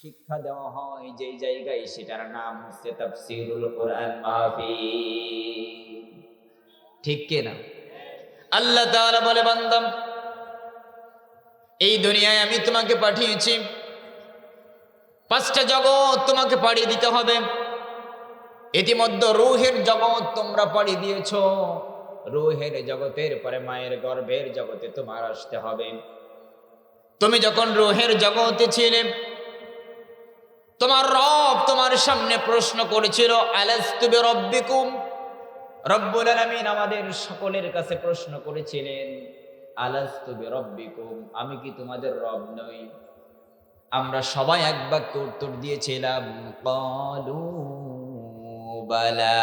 শিক্ষা দেওয়া হয় যেই জায়গায়, সেটার নাম হচ্ছে তাফসীরুল কোরআন মাহফিল। ঠিক কিনা? আল্লাহ তাআলা বলে, বান্দা, এই দুনিয়ায় আমি তোমাকে পাঠিয়েছি, 5টা জগৎ তোমাকে পাড়ি দিতে হবে। ইতিমধ্যে রূহের জগৎ তোমরা পাড়ি দিয়েছ। রূহের জগতের পরে মায়ের গর্ভের জগতে তোমার আসতে হবে। তুমি যখন রূহের জগতে ছিলে, তোমার রব তোমার সামনে প্রশ্ন করেছিল, আলাস্তু বিরাব্বিকুম। রব্বুল আলামিন আমাদের সকলের কাছে প্রশ্ন করেছিলেন, আলাস্তু বিরাব্বিকুম, আমি কি তোমাদের রব নই? আমরা সবাই এক বাক্যে উত্তর দিয়েছিলাম, ক্বালু বালা,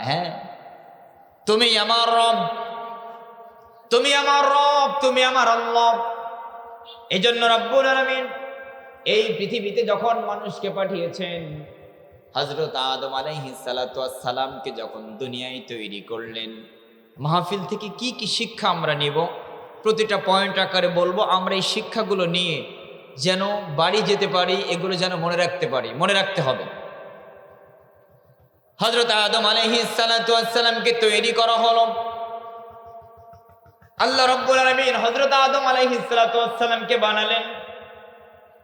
হ্যাঁ, তুমি আমার রব, তুমি আমার রব, তুমি আমার আল্লাহ। এই জন্য রব্বুল আলামিন এই পৃথিবীতে যখন মানুষকে পাঠিয়েছেন, হযরত আদম আলাইহিস সালাতু ওয়াস সালামকে যখন দুনিয়ায় তৈরি করলেন, মাহফিল থেকে কি কি শিক্ষা আমরা নিব, প্রতিটা পয়েন্ট আকারে বলবো। আমরা এই শিক্ষাগুলো নিয়ে যেন বাড়ি যেতে পারি, এগুলো যেন মনে রাখতে পারি, মনে রাখতে হবে। হযরত আদম আলাইহিস সালাতু ওয়াস সালামকে তৈরি করা হলো। আল্লাহ রাব্বুল আলামিন হযরত আদম আলাইহিস সালাতু ওয়াস সালামকে বানালেন,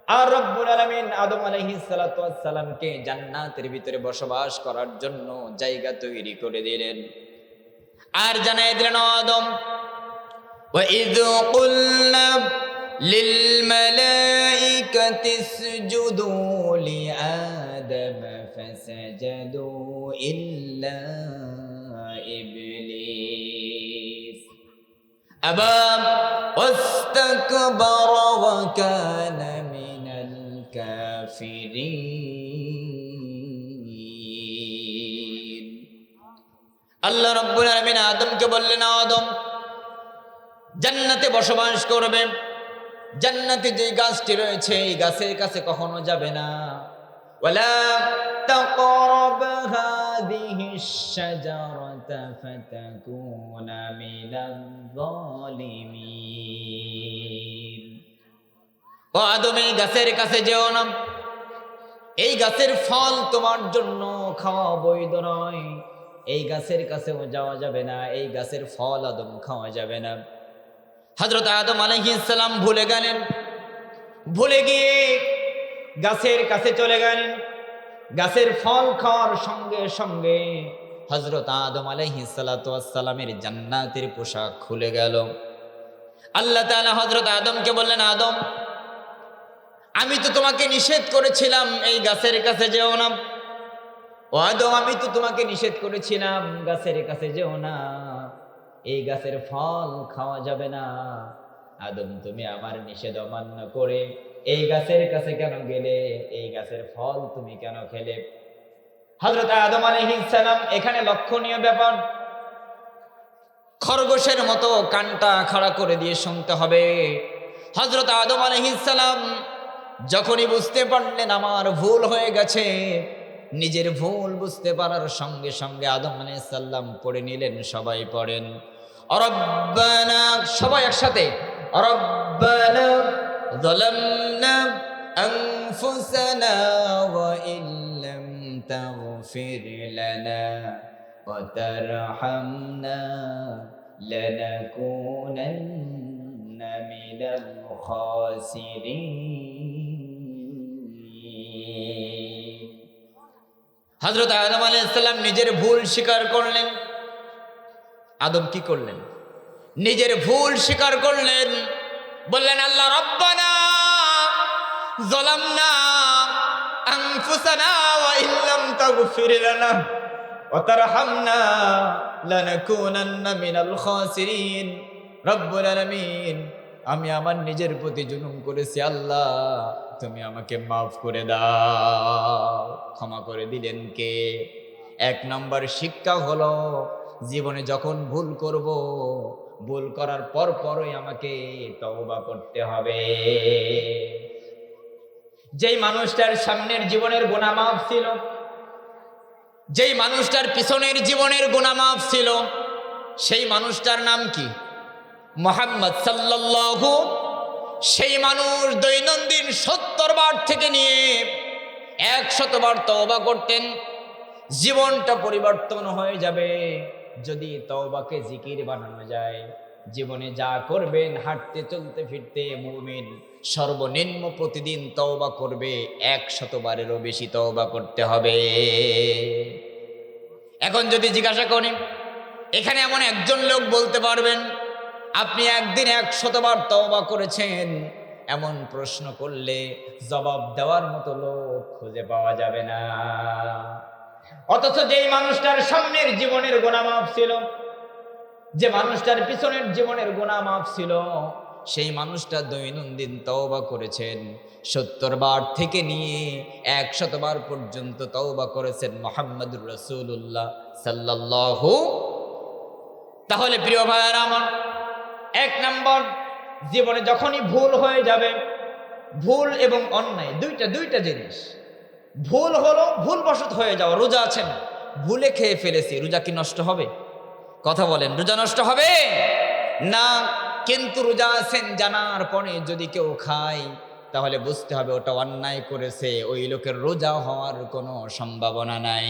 আর রব্বুল আলামিন আদম আলাইহিস সালাতু ওয়াস সালামকে জান্নাতের ভিতরে বসবাস করার জন্য জায়গা তৈরি করে দিলেন। আর জানাই দিলেন, আদম, ওয়া ইয কুলনা লিল মালাইকাতি ইসজুদু লি আদম ফাসাজাদু ইল্লা ইবলিস আবা ওয়াস্তাকবারা ওয়া কানা মিনাল কাফিরিন। আল্লাহ রাব্বুল আলামিন আদমকে বললেন, আদম, জান্নাতে বসবাস করবে। জান্নাতে যে গাছটি রয়েছে, এই গাছের কাছে কখনো যাবে না। ওয়ালা তাকরাব হাযিহিশ শাজারাতা ফাতাকুনা মিনাল যালিমিন। ও আদম, এই গাছের কাছে যেও না। এই গাছের ফল তোমার জন্য খাওয়া বৈধ নয়। এই গাছের কাছেও যাওয়া যাবে না, এই গাছের ফল আদম খাওয়া যাবে না। হযরত আদম আলাইহিস সালাম ভুলে গেলেন, ভুলে গিয়ে গাছের কাছে চলে গেলেন। গাছের ফল খাওয়ার সঙ্গে সঙ্গে হযরত আদম আলাইহিস সালাতু ওয়াস সালামের জান্নাতের পোশাক খুলে গেল। আল্লাহ তাআলা হযরত আদমকে বললেন, আদম, আমি তো তোমাকে নিষেধ করেছিলাম এই গাছের কাছে যেও না। ও আদম, আমি তো তোমাকে নিষেধ করেছিলাম গাছের কাছে যেও না, এই গাছের ফল খাওয়া যাবে না। আদম, তুমি আমার নিষেধ অমান্য করে এই গাছের কাছে কেন গেলে? এই গাছের ফল তুমি কেন খেলে? হযরত আদম আলাইহিস সালাম এখানে লক্ষণীয় ব্যাপার, খরগোশের মতো কানটা খাড়া করে দিয়ে শুনতে হবে। হযরত আদম আলাইহিস সালাম যখনই বুঝতে পারলেন আমার ভুল হয়ে গেছে, নিজের ভুল বুঝতে পারার সঙ্গে সঙ্গে আদম আলাইহিস সালাম পড়ে নিলেন। সবাই পড়েন, রব্বানা, সবাই একসাথে, রব্বানা যালামনা আনফুসানা ওয়া ইল্লাম তাগফির লানা ওয়া তারহামনা লানাকুনান্না মিনাল খাসিরিন। হযরত আদম আলাইহিস সালাম নিজের ভুল স্বীকার করলেন। আদম কি করলেন? নিজের ভুল স্বীকার করলেন, বললেন, আল্লাহ, রব্বানা যালামনা আনফুসানা ওয়া ইল্লাম তাগফির লানা ওয়া তারহামনা লানাকুনান্না মিনাল খাসিরিন। রব্বুল আলামিন, আমি আমার নিজের প্রতি জুলুম করেছি, আল্লাহ তুমি আমাকে মাফ করে দাও। ক্ষমা করে দিলেন কে? 1 নম্বর শিক্ষা হলো, জীবনে যখন ভুল করব, ভুল করার পরই আমাকে তওবা করতে হবে। যেই মানুষটার সামনের জীবনের গুনাহ মাফ ছিল, যেই মানুষটার পিছনের জীবনের গুনাহ মাফ ছিল, সেই মানুষটার নাম কি? মুহাম্মদ সাল্লাল্লাহু সেই মানুষ দৈনন্দিন 70 বার থেকে নিয়ে 100 বার তওবা করতেন, জীবনটা পরিবর্তন হয়ে যাবে। যদি তওবাকে জিকির বানানো যায়, জীবনে যা করবেন, হাঁটতে চলতে ফিরতে মুমিন সর্বনিম্ন প্রতিদিন তওবা করবে 100 বারেরও বেশি তওবা করতে হবে। এখন যদি জিজ্ঞাসা করি, এখানে এমন একজন লোক বলতে পারবেন আপনি একদিন 100 বার তওবা করেছেন? এমন প্রশ্ন করলে জবাব দেওয়ার মতো লোক খুঁজে পাওয়া যাবে না। অথচ যেই মানুষটার সামনের জীবনের গুনাহ মাফ ছিল, যে মানুষটার পিছনের জীবনের গুনাহ মাফ ছিল, সেই মানুষটা দৈনন্দিন তওবা করেছেন 70 বার থেকে নিয়ে 100 বার পর্যন্ত তওবা করেছেন মুহাম্মদুর রাসূলুল্লাহ সাল্লাল্লাহু। তাহলে প্রিয় ভাইয়েরা আমার, 1 নম্বর, জীবনে যখনই ভুল হয়ে যাবে, ভুল এবং অন্যায় দুইটা জিনিস। ভুল হলো ভুলবশত হয়ে যাওয়া, রোজা আছেন, ভুলে খেয়ে ফেলেছি, রোজা কি নষ্ট হবে? কথা বলেন, রোজা নষ্ট হবে না। কিন্তু রোজা আছেন জানার পরে যদি কেউ খায়, তাহলে বুঝতে হবে ওটা অন্যায় করেছে, ওই লোকের রোজা হওয়ার কোনো সম্ভাবনা নাই।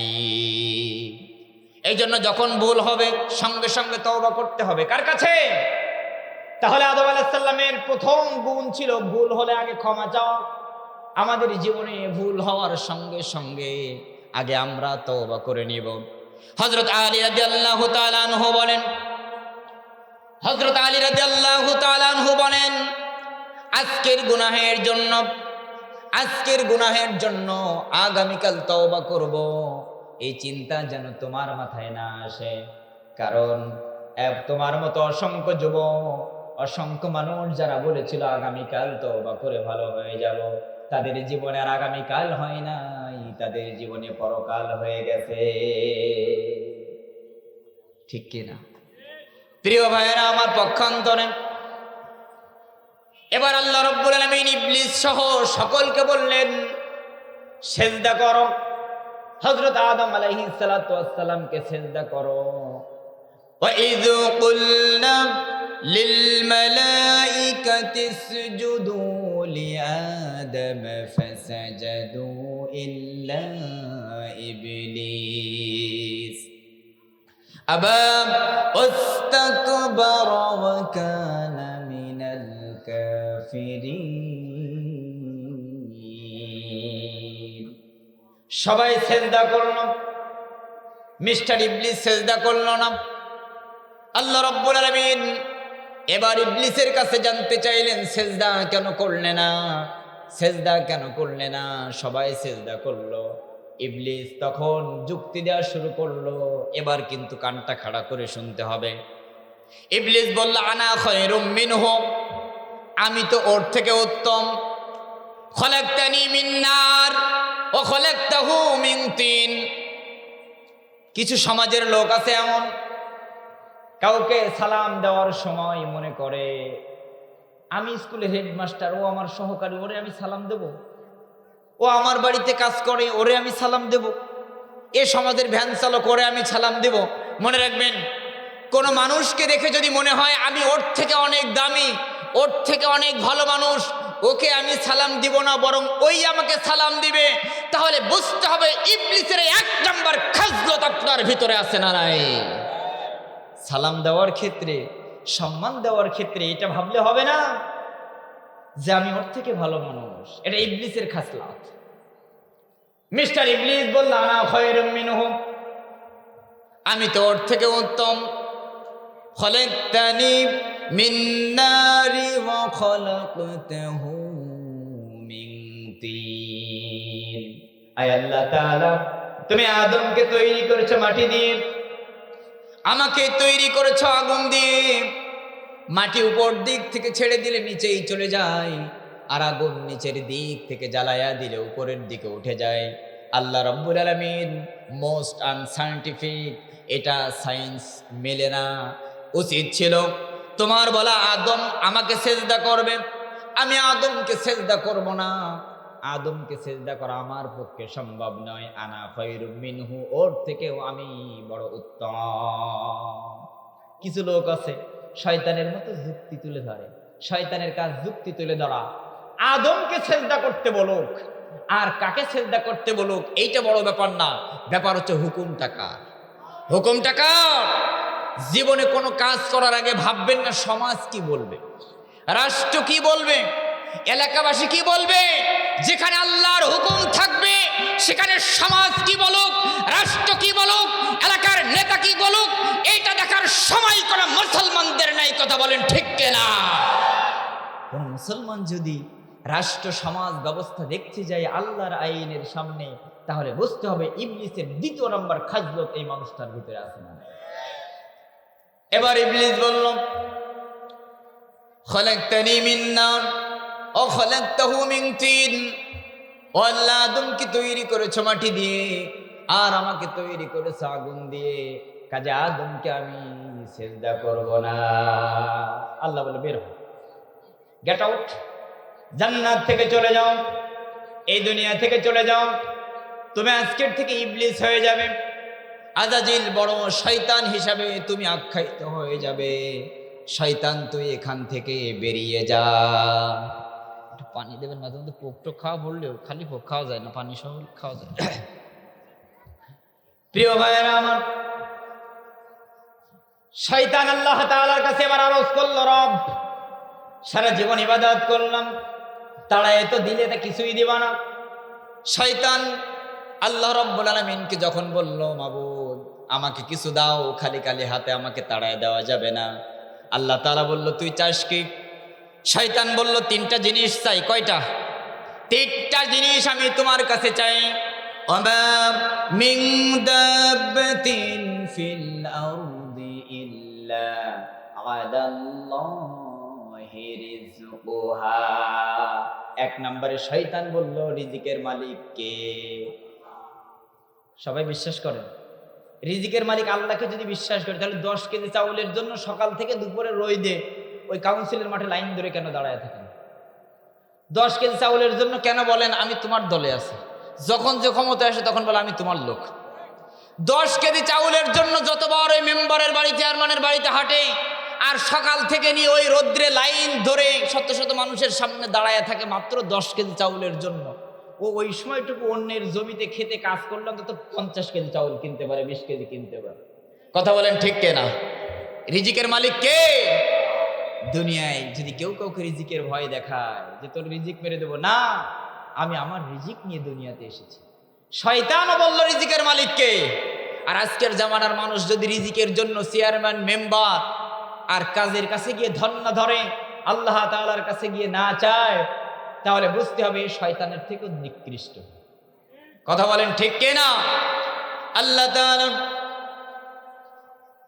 এই জন্য যখন ভুল হবে সঙ্গে সঙ্গে তওবা করতে হবে। কার কাছে? তাহলে আদম আলাইহিস সালামের প্রথম গুণ ছিল ভুল হলে আগে ক্ষমা চাওয়া। আমাদের জীবনে ভুল হওয়ার সঙ্গে সঙ্গে আগে আমরা তওবা করে নিব। হযরত আলী রাদিয়াল্লাহু তাআলা আনহু বলেন, হযরত আলী রাদিয়াল্লাহু তাআলা আনহু বলেন, আজকের গুনাহের জন্য আগামীকাল তওবা করব, এই চিন্তা যেন তোমার মাথায় না আসে। কারণ তোমার মতো অসংখ্য যুবক, অসংখ্য মানুষ যারা বলেছিল আগামীকাল তওবা করে ভালো হয়ে যাব, তাদের জীবনে আর আগামীকাল হয় নাই, তাদের জীবনে পরকাল হয়ে গেছে। ঠিক কিনা? প্রিয় ভাইয়েরা আমার, পক্ষান্তরে এবার আল্লাহ রাব্বুল আলামিন ইবলিস সহ সকলকে বললেন সিজদা করো। হযরত আদম আলাইহিস সালাতু ওয়াস সালামকে সিজদা করো। ওয়া ইয কুলনা লিল মালাইকাতি ইসজুদু লিআদম ফাসাজাদু ইল্লা ইবলিস আবা ওয়াস্তাকবারা ওয়া কানা মিনাল কাফিরিন। সবাই সিজদা করল, মিস্টার ইবলিস সিজদা করল না। আল্লাহ রাব্বুল আলামিন এবার ইবলিসের কাছে জানতে চাইলেন সিজদা কেন করলে না, সিজদা কেন করলে না? সবাই সিজদা করলো। ইবলিস তখন যুক্তি দেওয়া শুরু করলো। এবার কিন্তু কানটা খাড়া করে শুনতে হবে। ইবলিস বলল, আনা খায়রুম মিনহু, আমি তো ওর থেকে উত্তম। খলাকতানি মিন নার ওয়া খলাকতাহু মিন তিন। কিছু সমাজের লোক আছে এমন, কাউকে সালাম দেওয়ার সময় মনে করে আমি স্কুলে হেডমাস্টার, ও আমার সহকারী, ওরে আমি সালাম দেব, ও আমার বাড়িতে কাজ করে, ওরে আমি সালাম দেব, এ সমাজের ভ্যান চালক, ওরে আমি সালাম দেব। মনে রাখবেন, কোনো মানুষকে দেখে যদি মনে হয় আমি ওর থেকে অনেক দামি, ওর থেকে অনেক ভালো মানুষ, ওকে আমি সালাম দিব না, বরং ওই আমাকে সালাম দিবে, তাহলে বুঝতে হবে ইবলিসের 1 নাম্বার খাজলত আপনার ভিতরে আছে না নাই? সালাম দেওয়ার ক্ষেত্রে, সম্মান দেওয়ার ক্ষেত্রে এটা ভাবলে হবে না যে আমি ওর থেকে ভালো মানুষ। এটা ইবলিসের খাসলত। মিস্টার ইবলিস বলল, আনা খায়রুম মিনহু, আমি তো ওর থেকে উত্তম। খলাকতানি মিন নারি ওয়া খলাকতাহু মিন তিন। আয় আল্লাহ তাআলা, তুমি আদমকে তৈরি করেছো মাটি দিয়ে, আমাকে তৈরি করেছো আগুন দিয়ে। মাটি উপর দিক থেকে ছেড়ে দিলে নিচেই চলে যায়, আর আগুন নিচের দিক থেকে জ্বালায়া দিলে উপরের দিকে উঠে যায়। আল্লাহ রাব্বুল আলামিন মোস্ট আনসাইন্টিফিক, এটা সায়েন্স মেলে না। উচিত ছিল তোমার বলা আদম আমাকে সিজদা করবে, আমি আদমকে সিজদা করব না। আদমকে সিজদা করা আমার পক্ষে সম্ভব নয়। আনা খায়রুম মিনহু, ওর থেকেও আমি বড় উত্তম। কিছু লোক আছে শয়তানের মতো যুক্তি তুলে ধরে, শয়তানের কাজ যুক্তি তুলে ধরা। আদমকে সেজদা করতে বলুক আর কাকে সেজদা করতে বলুক এইটা বড় ব্যাপার না, ব্যাপার হচ্ছে হুকুমটা কার। হুকুমটা কার? জীবনে কোনো কাজ করার আগে ভাববেন না সমাজ কি বলবে, রাষ্ট্র কি বলবে, এলাকাবাসী কি বলবে। যেখানে আল্লাহর হুকুম থাকবে সেখানে সমাজ কি বলুক, রাষ্ট্র কি বলুক, এলাকার নেতা কি বলুক, এইটা দেখার সময় কোনো মুসলমানদের নাই। কথা বলেন ঠিক কিনা? কোন মুসলমান যদি রাষ্ট্র সমাজ ব্যবস্থা দেখতে যায় আল্লাহর আইনের সামনে, তাহলে বুঝতে হবে ইবলিসের দ্বিতীয় নম্বর খাজলত এই মানুষটার ভিতরে আছে না। এবার ইবলিস বলল, খলাকতানি মিন নার ও খলাকতাহু মিন তিন। ও আল্লাহ, আদমকে তৈরি করেছো মাটি দিয়ে আর আমাকে তৈরি করেছো আগুন দিয়ে, কাজে আদমকে আমি সিজদা করব না। আল্লাহ বলে, বের হও, গেট আউট, জান্নাত থেকে চলে যাও, এই দুনিয়া থেকে চলে যাও, তুমি আজকের থেকে ইবলিস হয়ে যাবে, আজাজিল বড় শয়তান হিসাবে তুমি আখ্যায়িত হয়ে যাবে। শয়তান তুই এখান থেকে বেরিয়ে যা। একটু পানি দেবেন, মাঝে মধ্যে পোক টোক খাওয়া বললেও খালি পোক খাওয়া যায় না, পানি সহ খাওয়া যায়। প্রিয় ভাইয়েরা আমার, শয়তান আল্লাহ তাআলার কাছে এবার আরজ করল, রব সারা জীবন ইবাদত করলাম, তাড়ায় তো দিলে তা কিছুই দিবা না। শয়তান আল্লাহ রাব্বুল আলামিনকে যখন বলল, মাবুদ আমাকে কিছু দাও, খালি খালি হাতে আমাকে তাড়ায় দেওয়া যাবে না। আল্লাহ তাআলা বলল, তুই চাস কি? শয়তান বলল, তিনটা জিনিস চাই। কয়টা? তিনটা জিনিস আমি তোমার কাছে চাই। ওমা মিন দাব্বাতিন ফিল আরদি ইল্লা আলাল্লাহি রিজকুহা। এক নম্বরে শয়তান বলল, রিজিকের মালিক কে? সবাই বিশ্বাস করেন রিজিকের মালিক আল্লাহকে যদি বিশ্বাস করে, তাহলে 10 কেজি চাউলের জন্য সকাল থেকে দুপুরে রোদে ওই কাউন্সিলের মাঠে লাইন ধরে কেন দাঁড়ায় থাকেন? 10 কেজি চাউলের জন্য কেন বলেন আমি তোমার দলে আছি? যখন যে ক্ষমতা আসে তখন বলে আমি তোমার লোক। 10 কেজি চাউলের জন্য যতবার ওই মেম্বারের বাড়ি, চেয়ারম্যানের বাড়িতে হাঁটে আর সকাল থেকে নিয়ে ওই রোদ্রে লাইন ধরে শত শত মানুষের সামনে দাঁড়ায় থাকে মাত্র 10 কেজি চাউলের জন্য। ও ওই সময়টুকু অন্যের জমিতে খেতে কাজ করলাম তো 50 কেজি চাউল কিনতে পারে, 20 কেজি কিনতে পারে। কথা বলেন ঠিক কিনা? রিজিকের মালিক কে? দুনিয়ায় যদি কেউ কাউকে রিজিকের ভয় দেখায় যে তোর রিজিক মেরে দেবো, না, আমি আমার রিজিক নিয়ে দুনিয়াতে এসেছি। শয়তানও বলল রিজিকের মালিক কে। আর আজকের জামানার মানুষ যদি রিজিকের জন্য চেয়ারম্যান, মেম্বার আর কাজের কাছে গিয়ে ধন্য ধরে, আল্লাহ তাআলার কাছে গিয়ে না চায়, তাহলে বুঝতে হবে শয়তানের থেকেও নিকৃষ্ট। কথা বলেন ঠিক কিনা? আল্লাহ তাআলা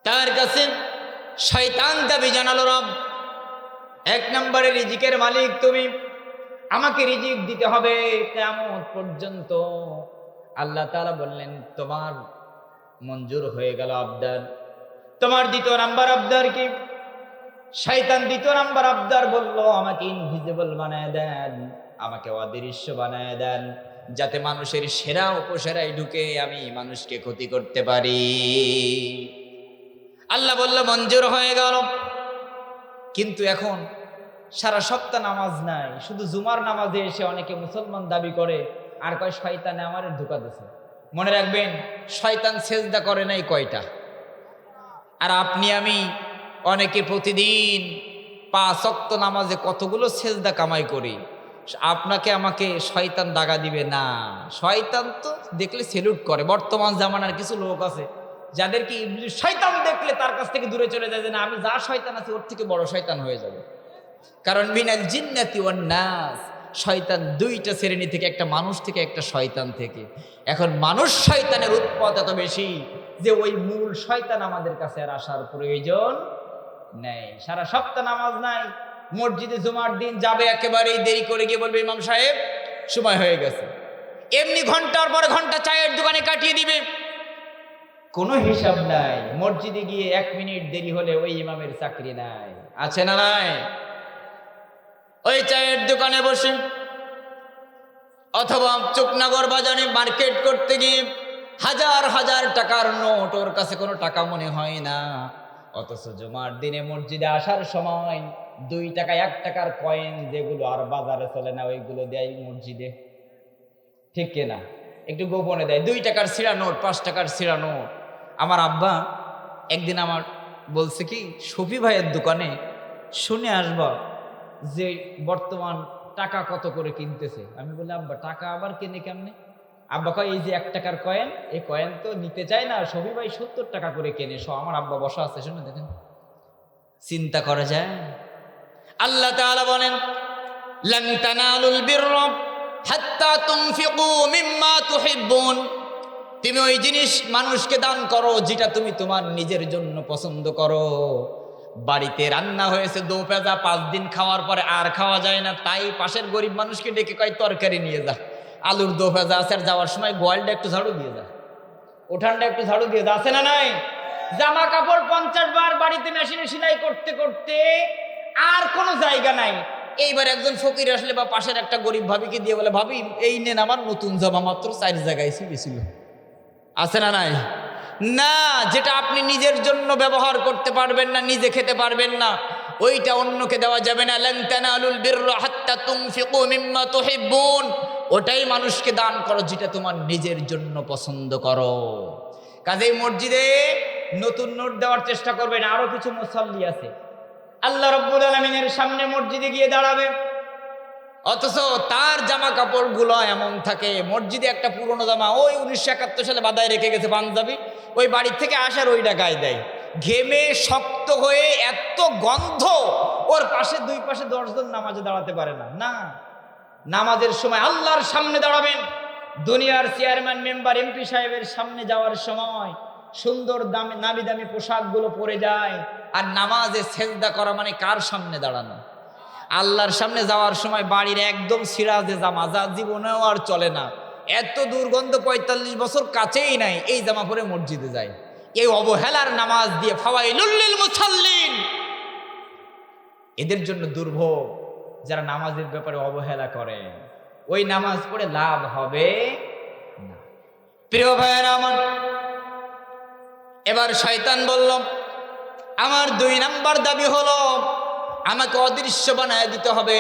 তার কাছে শয়তান দাবি জানালো, রব এক নম্বরে রিজিকের মালিক তুমি, আমাকে রিজিক দিতে হবে কিয়ামত পর্যন্ত। আল্লাহ তাআলা বললেন, তোমার মঞ্জুর হয়ে গেল আবদার। তোমার দ্বিতীয় নাম্বার আবদার কি? শয়তান দ্বিতীয় নাম্বার আবদার বলল, আমাকে ইনভিজিবল বানায় দেন, আমাকে অদৃশ্য বানায় দেন, যাতে মানুষের সেরা উপসেরাই ঢুকে আমি মানুষকে ক্ষতি করতে পারি। আল্লাহ বলল মঞ্জুর হয়ে গেল। কিন্তু এখন সারা সপ্তাহ নামাজ নাই, শুধু জুমার নামাজে এসে অনেকে মুসলমান দাবি করে আর কয় শয়তানে আমারে ধোঁকা দিছে। মনে রাখবেন, শয়তান সেজদা করে নাই কয়টা? আর আপনি আমি অনেকে প্রতিদিন 5 ওয়াক্ত নামাজে কতগুলো সেজদা কামাই করি। আপনাকে আমাকে শয়তান দাগা দিবে না। শয়তান তো দেখলে সেলুট করে। বর্তমান জামানার কিছু লোক আছে যাদেরকে ইবলিস শয়তান দেখলে তার কাছ থেকে দূরে চলে যায়, যে না, আমি যা শয়তান আছি ওর থেকে বড় শয়তান হয়ে যাবে। কারণ মিনাল জিন্নাতি ওয়ান নাস, শয়তান দুইটা শ্রেণী থেকে, একটা মানুষ থেকে, একটা শয়তান থেকে। এখন মানুষ শয়তানের উৎপাত এত বেশি যে ওই মূল শয়তান আমাদের কাছে আর আসার প্রয়োজন নেই। সারা সপ্তাহ নামাজ নাই, মসজিদে জুমার দিন যাবে একেবারেই দেরি করে গিয়ে বলবে ইমাম সাহেব সময় হয়ে গেছে। এমনি ঘন্টার পর ঘন্টা চায়ের দোকানে কাটিয়ে দিবে, কোনো হিসাব নাই। মসজিদে গিয়ে 1 মিনিট দেরি হলে ওই ইমামের চাকরি নাই। আছে না নাই? ওই চায়ের দোকানে বসে অথবা চুকনগর বাজারে মার্কেট করতে গিয়ে হাজার হাজার টাকার নোট, ওর কাছে কোনো টাকা মনে হয় না। অথচ জুমার দিনে মসজিদে আসার সময় 2 টাকা 1 টাকার কয়েন যেগুলো আর বাজারে চলে না ওইগুলো দেয় মসজিদে, ঠিক কিনা? একটু গোপনে দেয়। 2 টাকার ছিঁড়া নোট, 5 টাকার ছিঁড়া নোট। আমার আব্বা একদিন আমার বলছে কি, শফি ভাইয়ের দোকানে শুনে আসবা যে বর্তমান টাকা কত করে কিনতেছে। আমি বলি আব্বা টাকা আবার কিনে কেমনে? আব্বা কয় এই যে 1 টাকার কয়েন, এই কয়েন তো নিতে চায় না, শফি ভাই 70 টাকা করে কেনে। আমার আব্বা বসা আছে, শুনে দেখেন, চিন্তা করা যায়। আল্লাহ তাআলা বলেন লান তানালুল বিররা হাত্তা তুনফিকু মিম্মা তুহিব্বুন। তুমি ওই জিনিস মানুষকে দান করো যেটা তুমি তোমার নিজের জন্য পছন্দ করো। বাড়িতে রান্না হয়েছে দোপেজা, 5 দিন খাওয়ার পরে আর খাওয়া যায় না, তাই পাশের গরিব মানুষকে ডেকে কয় তরকারি নিয়ে যা, আলুর দোপেজা আছে, আর যাওয়ার সময় গোয়ালটা একটু ঝাড়ু দিয়ে যা, উঠানটা একটু ঝাড়ু দিয়ে যা, আছে না নাই? জামা কাপড় 50 বার বাড়িতে মেশিনে সেলাই করতে করতে আর কোনো জায়গা নাই। এইবার একজন ফকির আসলে বা পাশের একটা গরিব ভাবিকে দিয়ে বলে, ভাবি এই নেন আমার নতুন জামা, মাত্র 4 জায়গায় ছিল। আছে না নাই? না, যেটা আপনি নিজের জন্য ব্যবহার করতে পারবেন না, নিজে খেতে পারবেন না, ওইটা অন্যকে দেওয়া যাবে না। লান তানালুল বিররা হাত্তা তুনফিকু মিম্মা তুহিব্বুন। ওটাই মানুষকে দান করো যেটা তোমার নিজের জন্য পছন্দ করো। কাজেই মসজিদে নতুন নোট দেওয়ার চেষ্টা করবেন। আরো কিছু মুসাল্লি আছে আল্লাহ রাব্বুল আলামিনের সামনে মসজিদে গিয়ে দাঁড়াবে, অথচ তার জামা কাপড় গুলো এমন থাকে, মসজিদে একটা পুরনো জামা ওই 1971 সালে বাঁধায় রেখে গেছে পাঞ্জাবি, ওই বাড়ির থেকে আসার ওইটা গায়ে দেয়, ঘেমে শক্ত হয়ে এত গন্ধ, ওর পাশে 2 পাশে 10 জন নামাজে দাঁড়াতে পারে না। না, নামাজের সময় আল্লাহর সামনে দাঁড়াবেন। দুনিয়ার চেয়ারম্যান মেম্বার এমপি সাহেবের সামনে যাওয়ার সময় সুন্দর দামি নামি দামি পোশাকগুলো পরে যায়, আর নামাজে সেজদা করা মানে কার সামনে দাঁড়ানো? আল্লাহর সামনে যাওয়ার সময় বাড়ির একদম সিরাজে জামা, যা জীবনেও আর চলে না, এত দুর্গন্ধ, 45 বছর কাছেই নাই, এই জামা পরে মসজিদে যায়। এই অবহেলার নামাজ দিয়ে ফাওয়াইলুল লিল মুসাল্লিন, এদের জন্য দুর্ভোগ যারা নামাজের ব্যাপারে অবহেলা করে। ওই নামাজ পড়ে লাভ হবে না। প্রিয় ভাইয়েরা আমার, এবার শয়তান বলল আমার 2 নাম্বার দাবি হলো আমাকে অদৃশ্য বানায় দিতে হবে,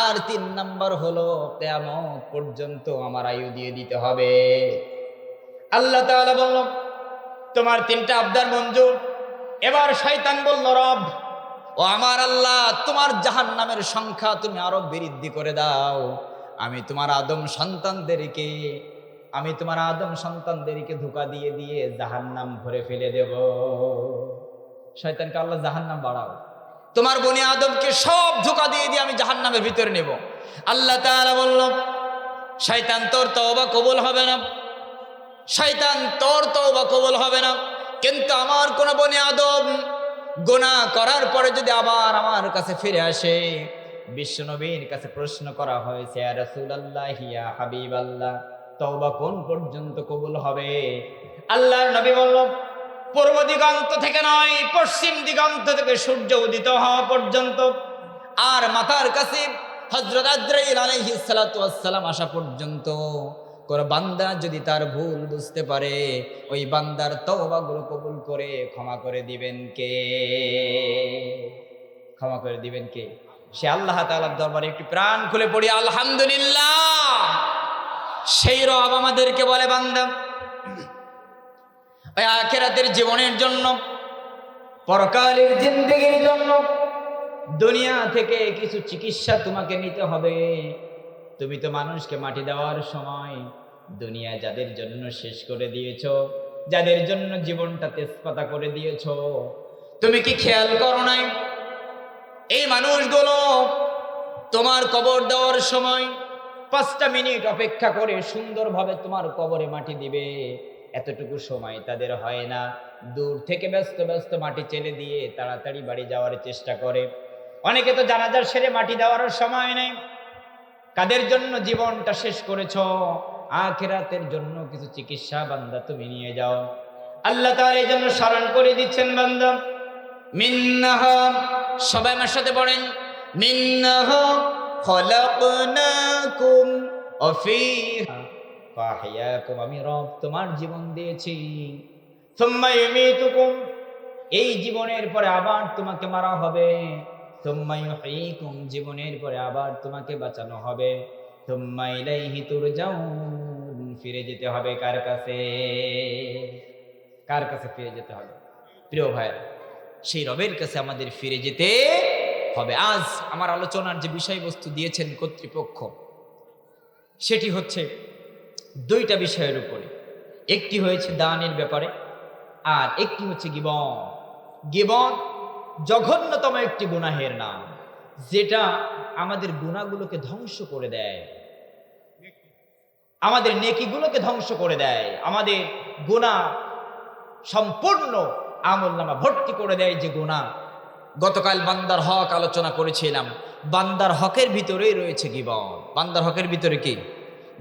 আর 3 নাম্বার হলো কিয়ামত পর্যন্ত আমার আয়ু দিয়ে দিতে হবে। আল্লাহ তাআলা বলল তোমার 3টা আবদার মঞ্জুর। এবার শয়তান বলল রব ও আমার আল্লাহ, তোমার জাহান্নামের সংখ্যা তুমি আরো বৃদ্ধি করে দাও, আমি তোমার আদম সন্তানদেরকে ধোঁকা দিয়ে দিয়ে জাহান্নাম ভরে ফেলে দেব। শয়তানকে আল্লাহ জাহান্নাম বাড়াও, তোমার বনি আদমকে সব ধোঁকা দিয়ে দিয়ে আমি জাহান্নামের ভিতরে নেব। আল্লাহ তাআলা বলল শয়তান তোর তওবা কবুল হবে না, শয়তান তোর তওবা কবুল হবে না, কিন্তু আমার কোন বনি আদম গুনাহ করার পরে যদি আবার আমার কাছে ফিরে আসে, বিশ্বনবীর কাছে প্রশ্ন করা হয়েছে ইয়া রাসূলুল্লাহ ইয়া হাবিবাল্লাহ, তওবা কোন পর্যন্ত কবুল হবে? আল্লাহর নবী বলল পূর্ব দিগন্ত থেকে নয়, পশ্চিম দিগন্ত থেকে সূর্য উদিত হওয়া পর্যন্ত, আর মাথার কাছে হযরত আজরাইল আলাইহিস সালাতু ওয়াস সালাম আসা পর্যন্ত কোন বান্দা যদি তার ভুল বুঝতে পারে, ওই বান্দার তওবাগুলো কবুল করে ক্ষমা করে দিবেন কে? ক্ষমা করে দিবেন কে? সে আল্লাহ তাআলার দরবারে একটু প্রাণ খুলে পড়ি আলহামদুলিল্লাহ। সেই রব আমাদেরকে বলে বান্দা, ওই আখিরাতের জীবনের জন্য, পরকালের জিন্দেগির জন্য দুনিয়া থেকে কিছু চিকিৎসা তোমাকে নিতে হবে। তুমি তো মানুষকে মাটি দেওয়ার সময় দুনিয়া যাদের জন্য শেষ করে দিয়েছো, যাদের জন্য জীবনটা তেজপাতা করে দিয়েছো, তুমি কি খেয়াল করো নাই এই মানুষগুলো তোমার কবর দেওয়ার সময় 5টা মিনিট অপেক্ষা করে সুন্দরভাবে তোমার কবরে মাটি দিবে? এতটুকু সময় তাদের হয় না, দূর থেকে ব্যস্ত ব্যস্ত মাটি চেলে দিয়ে তাড়াতাড়ি বাড়ি যাওয়ার চেষ্টা করে। অনেকে তো জানাজার সেরে মাটি দেওয়ার সময় নেই। কাদের জন্য জীবনটা শেষ করেছো? আখিরাতের জন্য কিছু চিকিৎসা বান্দা তুমি নিয়ে যাও। আল্লাহ তাআলা এই জন্য স্মরণ করে দিচ্ছেন বান্দা, মিন্নাহা, সবাই আমার সাথে পড়েন, মিন্নাহা খলাকনাকুম ওয়া ফিহা ফাহইয়াকুম, আমি রব তোমার জীবন দিয়েছি, সুম্মা ইউমীতুকুম, এই জীবনের পরে আবার তোমাকে মারা হবে, তুম্মা ইউহয়িকুম, জীবনের পরে আবার তোমাকে বাঁচানো হবে। তুম্মা ইলাইহি তুরজাউন, ফিরে যেতে হবে কার কাছে? কার কাছে ফিরে যেতে হবে? প্রিয় ভাইরা, সেই রবের কাছে আমাদের ফিরে যেতে হবে। আজ আমার আলোচনার যে বিষয়বস্তু দিয়েছেন কর্তৃপক্ষ, সেটি হচ্ছে দুইটা বিষয়ের উপরে। একটি হয়েছে দানের ব্যাপারে, আর একটি হচ্ছে গীবত। গীবত জঘন্যতম একটি গুনাহের নাম, যেটা আমাদের গুনাহগুলোকে ধ্বংস করে দেয়, আমাদের নেকিগুলোকে ধ্বংস করে দেয়, আমাদের গুনাহ সম্পূর্ণ আমলনামা ভর্তি করে দেয় যে গুনাহ। গতকাল বান্দার হক আলোচনা করেছিলাম। বান্দার হকের ভিতরেই রয়েছে গীবত। বান্দার হকের ভিতরে কি?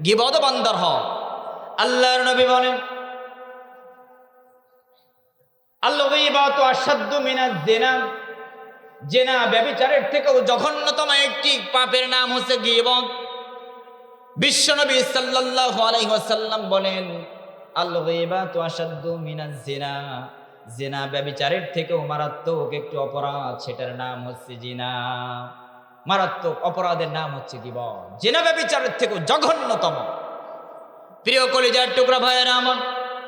গীবত বান্দার হক। আল্লাহর নবী বলেন, আল-গীবাতু আশাদ্দু মিনাজ জিনা, জিনা ব্যভিচারের থেকেও জঘন্যতম একটি পাপের নাম হচ্ছে গীবত। বিশ্বনবী সাল্লাল্লাহু আলাইহি ওয়াসাল্লাম বলেন, আল-গীবাতু আশাদ্দু মিনাজ জিনা, জিনা ব্যভিচারের থেকেও মারাত্মক একটি অপরাধ, সেটার নাম হচ্ছে জিনা। মারাত্মক অপরাধের নাম হচ্ছে গীবত। জিনা ব্যভিচারের থেকেও জঘন্যতম। প্রিয় কলিজার টুকরা ভাইয়েরা আমার,